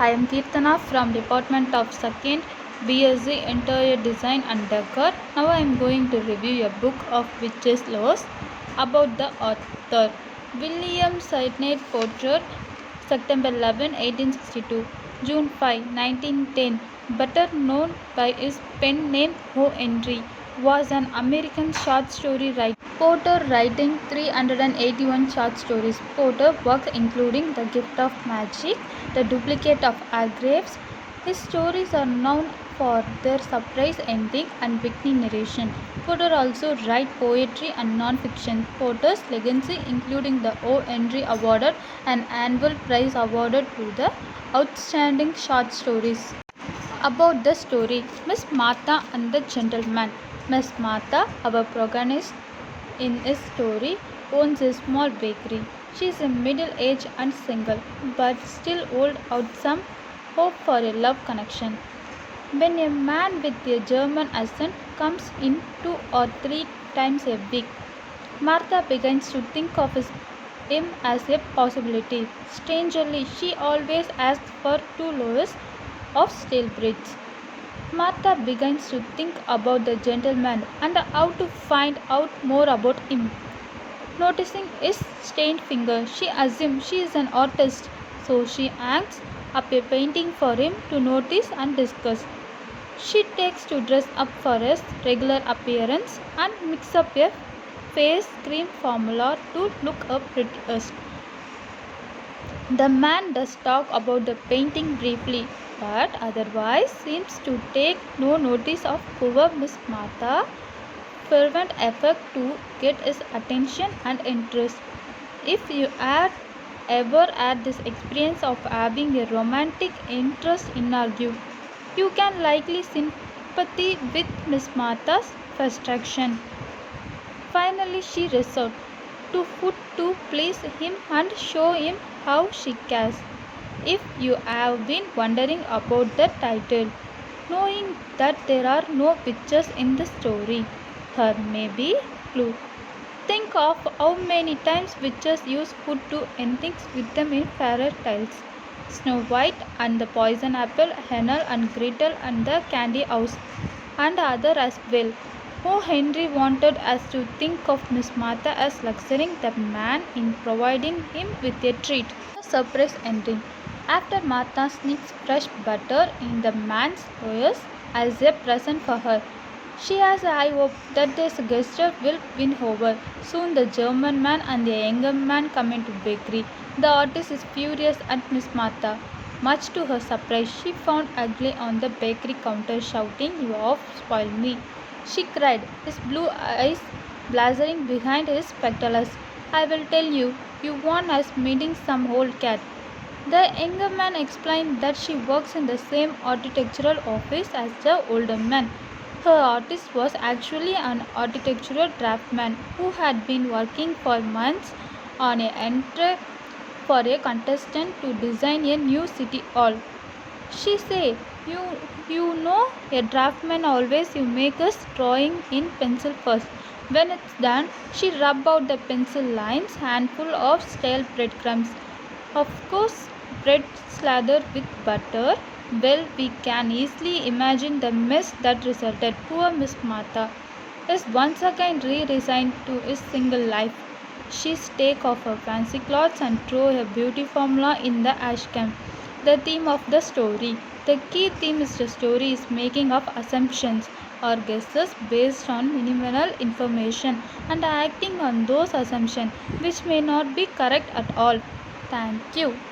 I am Keerthana from Department of 2nd BSc Interior Design and Decor. Now I am going to review a book of Witches' Laws about the author William Sydney Porter, September 11, 1862, June 5, 1910, better known by his pen name O.Henry, was an American short story writer. Porter writing 381 short stories. Porter works including The Gift of Magic, The Duplicate of Argraves. His stories are known for their surprise ending and beginning narration. Porter also writes poetry and non-fiction. Porter's legacy, including the O.Henry Award, an annual prize awarded to the outstanding short stories. About the story, Miss Martha and the Gentleman. Miss Martha, our protagonist in his story, owns a small bakery. She is middle-aged and single, but still holds out some hope for a love connection. When a man with a German accent comes in 2 or 3 times a week, Martha begins to think of him as a possibility. Strangely, she always asks for 2 loaves of stale breads. Martha begins to think about the gentleman and how to find out more about him. Noticing his stained finger, she assumes she is an artist, so she hangs up a painting for him to notice and discuss. She takes to dress up for his regular appearance and mix up a face cream formula to look a prettiest. The man does talk about the painting briefly, but otherwise seems to take no notice of poor Miss Martha's fervent effort to get his attention and interest. If you had ever had this experience of having a romantic interest in you, you can likely sympathy with Miss Martha's frustration. Finally, she resolved to put to please him and show him how she cares. If you have been wondering about the title, knowing that there are no pictures in the story, here may be clue. Think of how many times witches use food to enhance with them in fairy tales. Snow White and the Poison Apple, Hansel and Gretel and the Candy House, and other as well. O.Henry wanted us to think of Miss Martha as luxuring the man in providing him with a treat. A surprise ending. After Martha sneaks fresh butter in the man's ears as a present for her, she has high hope that this gesture will win over. Soon the German man and the younger man come into bakery. The artist is furious at Miss Martha. Much to her surprise, she found ugly on the bakery counter shouting, "You have spoiled me," she cried, his blue eyes blazing behind his spectacles. "I will tell you, you want us meeting some old cat." The younger man explained that she works in the same architectural office as the older man. Her artist was actually an architectural draftsman who had been working for months on an entry for a contestant to design a new city hall. She said, you know, a draftman always you make us drawing in pencil first. When it's done, she rub out the pencil lines, handful of stale breadcrumbs. Of course, bread slathered with butter. Well, we can easily imagine the mess that resulted. Poor Miss Martha is once again re-resigned to his single life. She take off her fancy clothes and throw her beauty formula in the ash can. The theme of the story. The key theme is the story is making of assumptions or guesses based on minimal information and acting on those assumptions which may not be correct at all. Thank you.